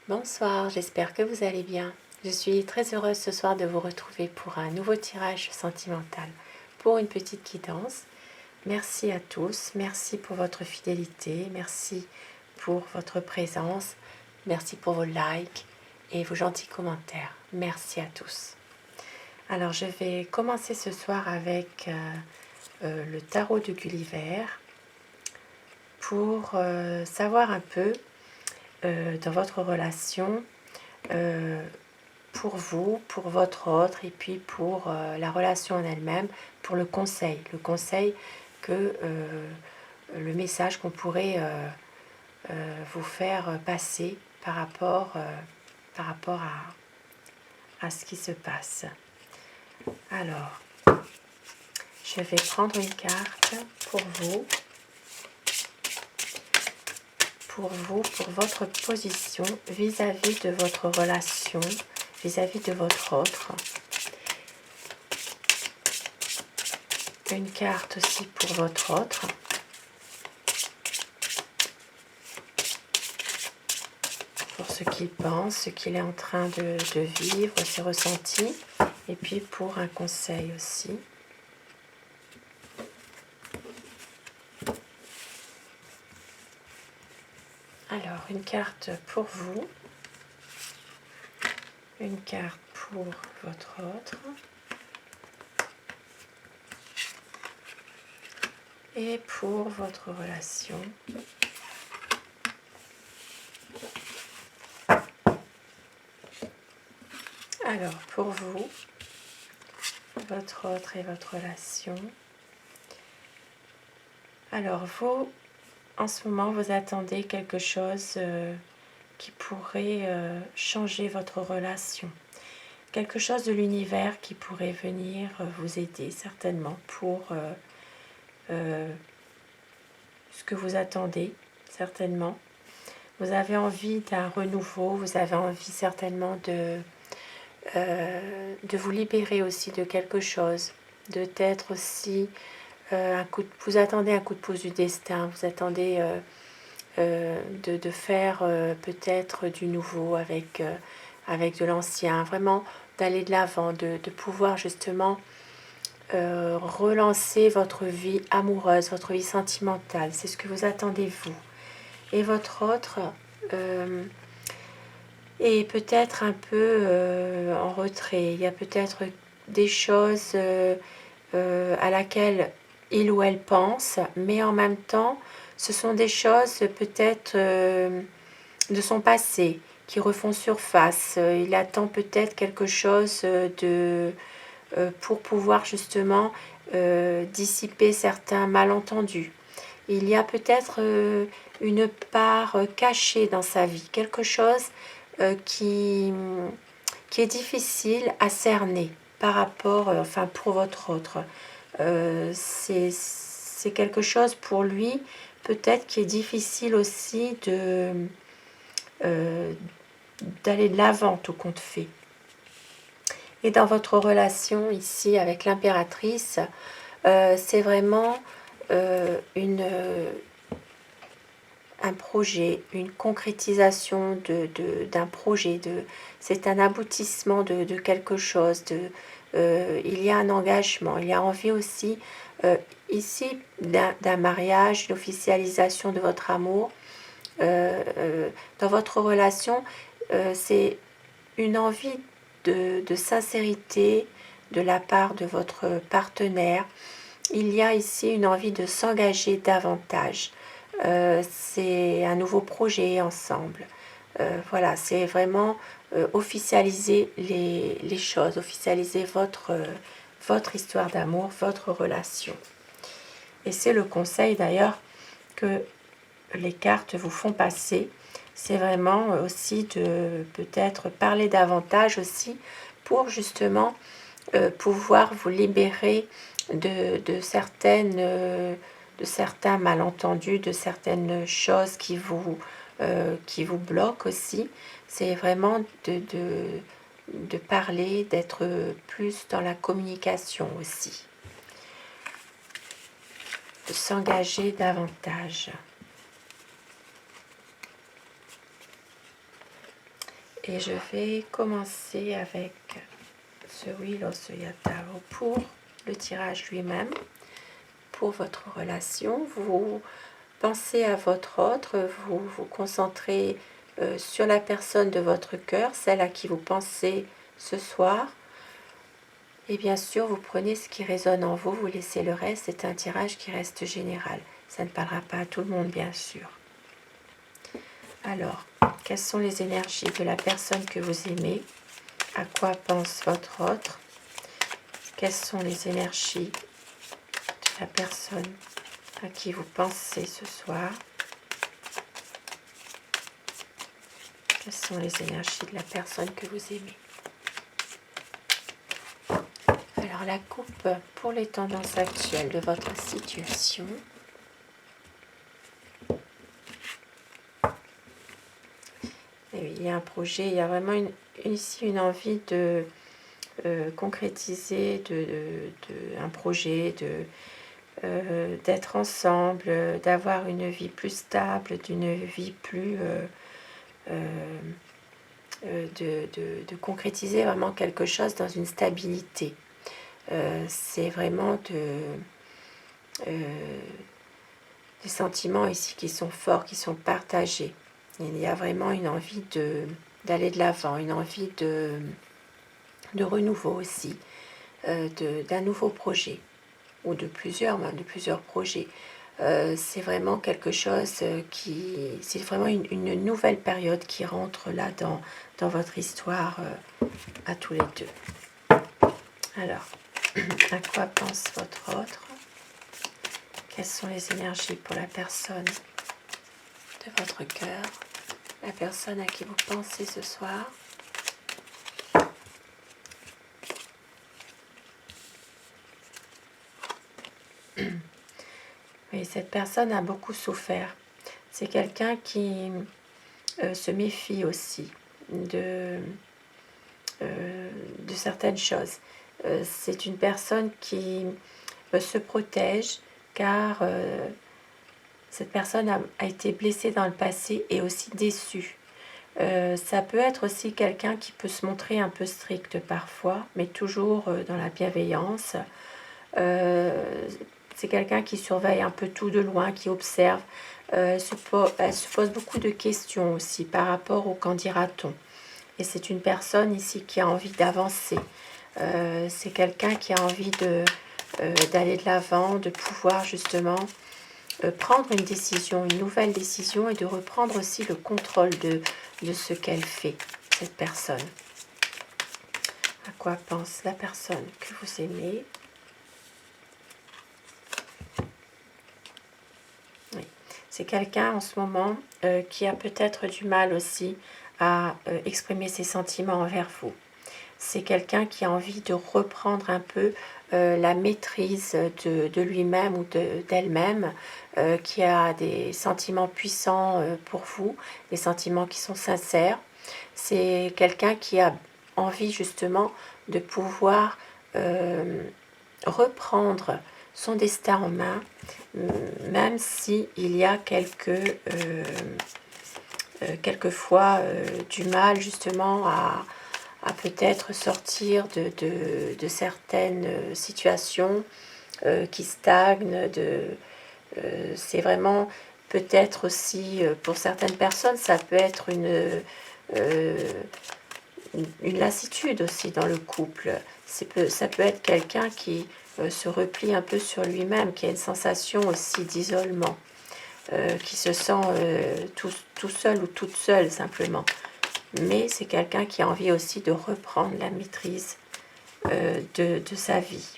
Bonsoir, j'espère que vous allez bien. Je suis très heureuse ce soir de vous retrouver pour un nouveau tirage sentimental pour une petite guidance. Merci à tous, merci pour votre fidélité, merci pour votre présence, merci pour vos likes et vos gentils commentaires. Merci à tous. Alors je vais commencer ce soir avec le tarot de Gulliver pour savoir un peu dans votre relation pour vous, pour votre autre et puis pour la relation en elle-même, pour le conseil que le message qu'on pourrait vous faire passer par rapport à ce qui se passe. Alors, je vais prendre une carte pour pour votre position vis-à-vis de votre relation, vis-à-vis de votre autre. Une carte aussi pour votre autre. Pour ce qu'il pense, ce qu'il est en train de vivre, ses ressentis. Et puis pour un conseil aussi. Alors, une carte pour vous. Une carte pour votre autre. Et pour votre relation. Alors, pour vous, votre autre et votre relation. Alors, vous, en ce moment, vous attendez quelque chose qui pourrait changer votre relation. Quelque chose de l'univers qui pourrait venir vous aider certainement pour ce que vous attendez, certainement. Vous avez envie d'un renouveau, vous avez envie certainement de vous libérer aussi de quelque chose, de peut-être aussi vous attendez un coup de pouce du destin, vous attendez de faire peut-être du nouveau avec de l'ancien, vraiment d'aller de l'avant, de pouvoir justement relancer votre vie amoureuse, votre vie sentimentale. C'est ce que vous attendez vous. Et votre autre est peut-être un peu en retrait. Il y a peut-être des choses à laquelle il ou elle pense, mais en même temps, ce sont des choses peut-être de son passé qui refont surface. Il attend peut-être quelque chose pour pouvoir justement dissiper certains malentendus. Il y a peut-être une part cachée dans sa vie, quelque chose qui est difficile à cerner par rapport, pour votre autre. C'est quelque chose pour lui, peut-être qui est difficile aussi d'aller de l'avant tout compte fait. Et dans votre relation ici avec l'impératrice, c'est vraiment un projet, une concrétisation d'un projet, c'est un aboutissement de quelque chose, il y a un engagement, il y a envie aussi ici d'un mariage, une officialisation de votre amour. Dans votre relation, c'est une envie de sincérité de la part de votre partenaire. Il y a ici une envie de s'engager davantage. C'est un nouveau projet ensemble. Voilà, c'est vraiment officialiser les choses, officialiser votre histoire d'amour, votre relation. Et c'est le conseil d'ailleurs que les cartes vous font passer. C'est vraiment aussi de peut-être parler davantage aussi pour justement pouvoir vous libérer de certains malentendus, de certaines choses qui vous bloquent aussi. C'est vraiment de parler, d'être plus dans la communication aussi, de s'engager davantage. Et je vais commencer avec ce Wheel of the Tarot pour le tirage lui-même. Pour votre relation, vous pensez à votre autre, vous vous concentrez sur la personne de votre cœur, celle à qui vous pensez ce soir. Et bien sûr, vous prenez ce qui résonne en vous, vous laissez le reste. C'est un tirage qui reste général. Ça ne parlera pas à tout le monde, bien sûr. Alors, quelles sont les énergies de la personne que vous aimez? À quoi pense votre autre? Quelles sont les énergies de la personne à qui vous pensez ce soir? Quelles sont les énergies de la personne que vous aimez? Alors la coupe pour les tendances actuelles de votre situation. Et oui, il y a un projet, il y a vraiment ici une envie de concrétiser un projet, d'être ensemble, d'avoir une vie plus stable, d'une vie plus... de concrétiser vraiment quelque chose dans une stabilité. C'est vraiment des sentiments ici qui sont forts, qui sont partagés. Il y a vraiment une envie d'aller de l'avant, une envie de renouveau aussi, d'un nouveau projet, ou de plusieurs projets. C'est vraiment quelque chose c'est vraiment une nouvelle période qui rentre là dans votre histoire à tous les deux. Alors, à quoi pense votre autre? Quelles sont les énergies pour la personne de votre cœur, la personne à qui vous pensez ce soir? Oui, cette personne a beaucoup souffert. C'est quelqu'un qui se méfie aussi de certaines choses. C'est une personne qui se protège car cette personne a été blessée dans le passé et aussi déçue. Ça peut être aussi quelqu'un qui peut se montrer un peu strict parfois, mais toujours dans la bienveillance. C'est quelqu'un qui surveille un peu tout de loin, qui observe. Elle se pose beaucoup de questions aussi par rapport au qu'en dira-t-on. Et c'est une personne ici qui a envie d'avancer. C'est quelqu'un qui a envie d'aller de l'avant, de pouvoir justement prendre une décision, une nouvelle décision et de reprendre aussi le contrôle de ce qu'elle fait, cette personne. À quoi pense la personne que vous aimez? Oui. C'est quelqu'un en ce moment qui a peut-être du mal aussi à exprimer ses sentiments envers vous. C'est quelqu'un qui a envie de reprendre un peu la maîtrise de lui-même ou d'elle-même, qui a des sentiments puissants pour vous, des sentiments qui sont sincères. C'est quelqu'un qui a envie justement de pouvoir reprendre son destin en main, même s'il y a quelquefois du mal justement à peut-être sortir de certaines situations qui stagnent. C'est vraiment peut-être aussi, pour certaines personnes, ça peut être une lassitude aussi dans le couple. Ça peut être quelqu'un qui se replie un peu sur lui-même, qui a une sensation aussi d'isolement, qui se sent tout seul ou toute seule simplement. Mais c'est quelqu'un qui a envie aussi de reprendre la maîtrise de sa vie.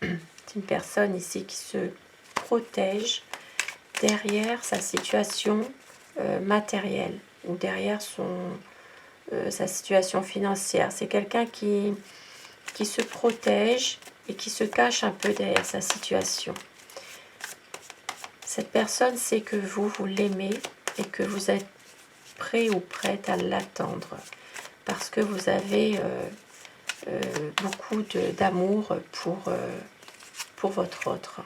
C'est une personne ici qui se protège derrière sa situation matérielle ou derrière sa situation financière. C'est quelqu'un qui se protège et qui se cache un peu derrière sa situation. Cette personne sait que vous l'aimez et que vous êtes prêt ou prête à l'attendre parce que vous avez beaucoup d'amour pour votre autre.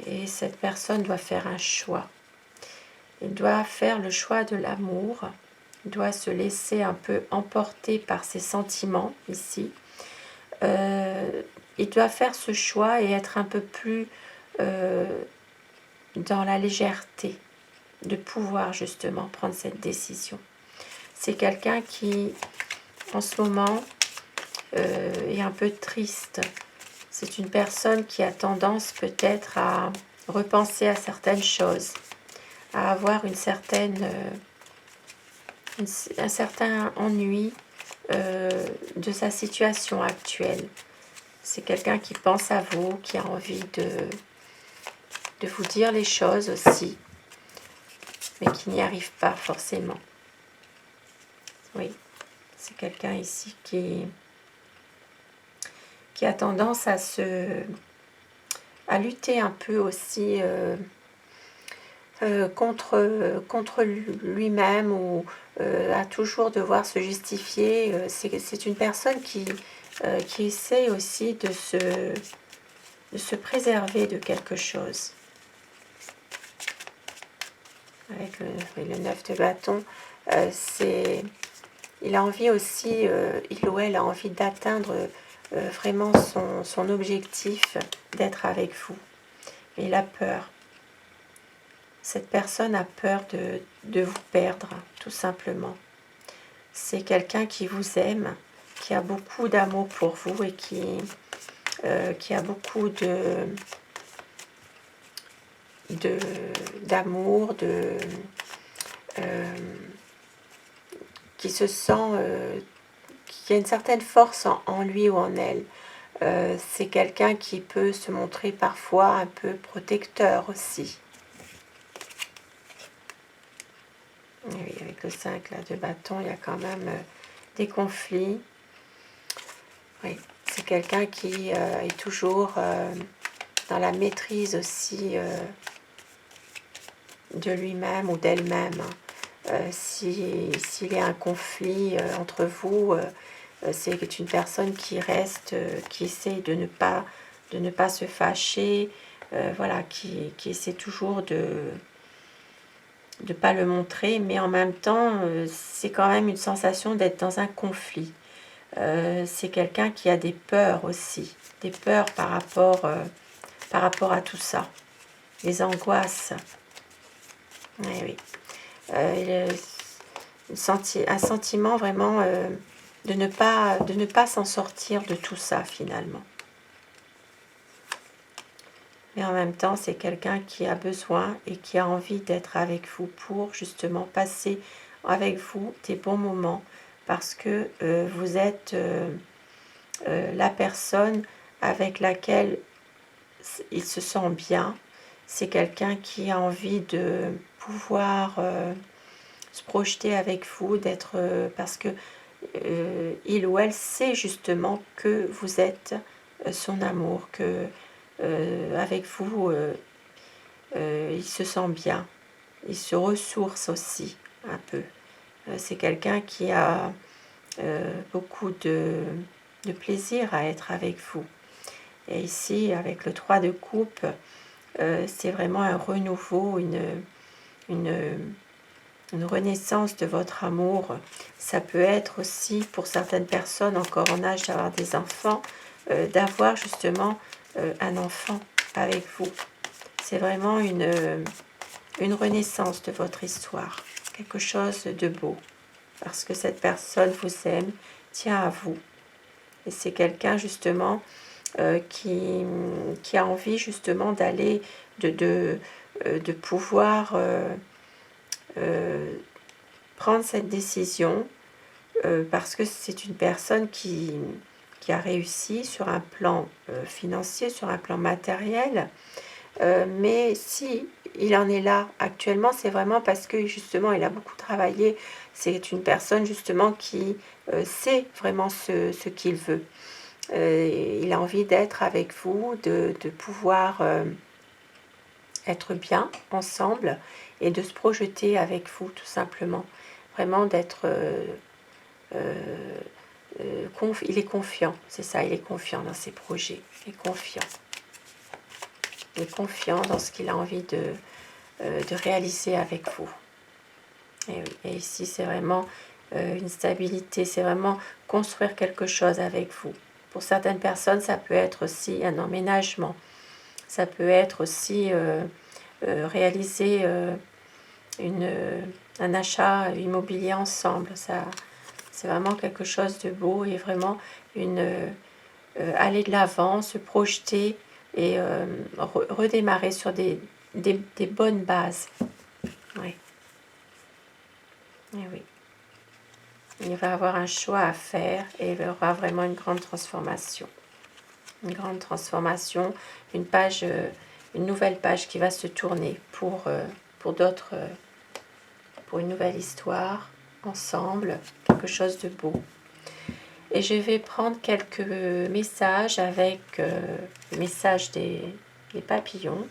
Et cette personne doit faire un choix. Il doit faire le choix de l'amour. Il doit se laisser un peu emporter par ses sentiments ici. Il doit faire ce choix et être un peu plus dans la légèreté de pouvoir justement prendre cette décision. C'est quelqu'un qui, en ce moment, est un peu triste. C'est une personne qui a tendance peut-être à repenser à certaines choses, à avoir un certain ennui de sa situation actuelle. C'est quelqu'un qui pense à vous, qui a envie de vous dire les choses aussi, mais qui n'y arrive pas forcément. Oui, c'est quelqu'un ici qui a tendance à lutter un peu aussi contre lui-même ou à toujours devoir se justifier. C'est une personne qui essaie aussi de se préserver de quelque chose. Avec le 9 de bâton, il a envie aussi, il ou elle a envie d'atteindre vraiment son objectif d'être avec vous. Mais il a peur. Cette personne a peur de vous perdre, tout simplement. C'est quelqu'un qui vous aime, qui a beaucoup d'amour pour vous et qui a beaucoup d'amour, qui se sent, qui a une certaine force en lui ou en elle. C'est quelqu'un qui peut se montrer parfois un peu protecteur aussi. Oui, avec le 5 là, de bâton, il y a quand même des conflits. Oui, c'est quelqu'un qui est toujours dans la maîtrise aussi de lui-même ou d'elle-même. S'il y a un conflit entre vous, c'est une personne qui reste, qui essaie de ne pas se fâcher, voilà, qui essaie toujours de ne pas le montrer, mais en même temps, c'est quand même une sensation d'être dans un conflit. C'est quelqu'un qui a des peurs aussi, des peurs par rapport à tout ça, les angoisses. Oui, oui. Un sentiment vraiment de ne pas s'en sortir de tout ça finalement. Mais en même temps, c'est quelqu'un qui a besoin et qui a envie d'être avec vous pour justement passer avec vous des bons moments parce que vous êtes la personne avec laquelle il se sent bien. C'est quelqu'un qui a envie de pouvoir se projeter avec vous, d'être parce que il ou elle sait justement que vous êtes son amour, que avec vous il se sent bien, il se ressource aussi un peu. C'est quelqu'un qui a beaucoup de plaisir à être avec vous. Et ici, avec le 3 de coupe, c'est vraiment un renouveau, une renaissance de votre amour. Ça peut être aussi, pour certaines personnes encore en âge d'avoir des enfants, d'avoir justement un enfant avec vous. C'est vraiment une renaissance de votre histoire, quelque chose de beau, parce que cette personne vous aime, tient à vous. Et c'est quelqu'un justement qui a envie justement d'aller, de pouvoir prendre cette décision parce que c'est une personne qui a réussi sur un plan financier, sur un plan matériel, mais si il en est là actuellement, c'est vraiment parce que justement il a beaucoup travaillé. C'est une personne justement qui sait vraiment ce qu'il veut. Il a envie d'être avec vous, de pouvoir être bien ensemble et de se projeter avec vous tout simplement. Vraiment d'être... il est confiant, c'est ça, il est confiant dans ses projets, il est confiant. Il est confiant dans ce qu'il a envie de réaliser avec vous. Et, oui, et ici, c'est vraiment une stabilité, c'est vraiment construire quelque chose avec vous. Pour certaines personnes, ça peut être aussi un emménagement, ça peut être aussi réaliser un achat immobilier ensemble. C'est vraiment quelque chose de beau et vraiment aller de l'avant, se projeter et redémarrer sur des bonnes bases. Oui. Et oui. Il va avoir un choix à faire et il y aura vraiment une grande transformation. Une grande transformation, une nouvelle page qui va se tourner pour d'autres, pour une nouvelle histoire, ensemble, quelque chose de beau. Et je vais prendre quelques messages avec le message des papillons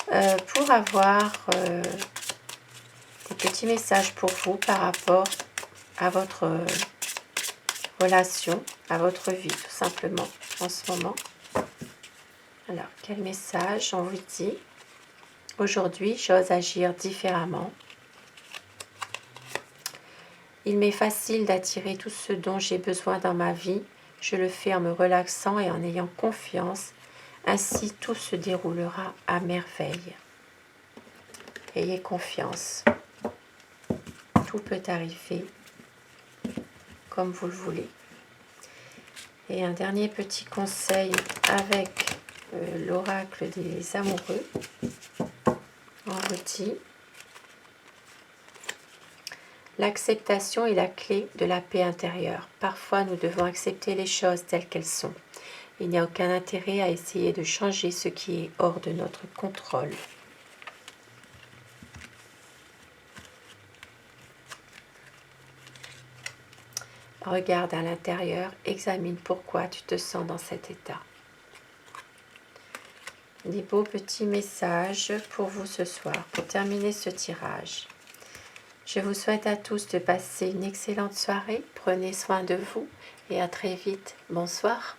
pour avoir des petits messages pour vous par rapport à votre relation, à votre vie tout simplement en ce moment. Alors, quel message on vous dit? Aujourd'hui, j'ose agir différemment. Il m'est facile d'attirer tout ce dont j'ai besoin dans ma vie. Je le fais en me relaxant et en ayant confiance. Ainsi, tout se déroulera à merveille. Ayez confiance. Tout peut arriver comme vous le voulez. Et un dernier petit conseil avec l'oracle des amoureux. On vous dit: l'acceptation est la clé de la paix intérieure. Parfois, nous devons accepter les choses telles qu'elles sont. Il n'y a aucun intérêt à essayer de changer ce qui est hors de notre contrôle. Regarde à l'intérieur, examine pourquoi tu te sens dans cet état. Des beaux petits messages pour vous ce soir, pour terminer ce tirage. Je vous souhaite à tous de passer une excellente soirée. Prenez soin de vous et à très vite. Bonsoir.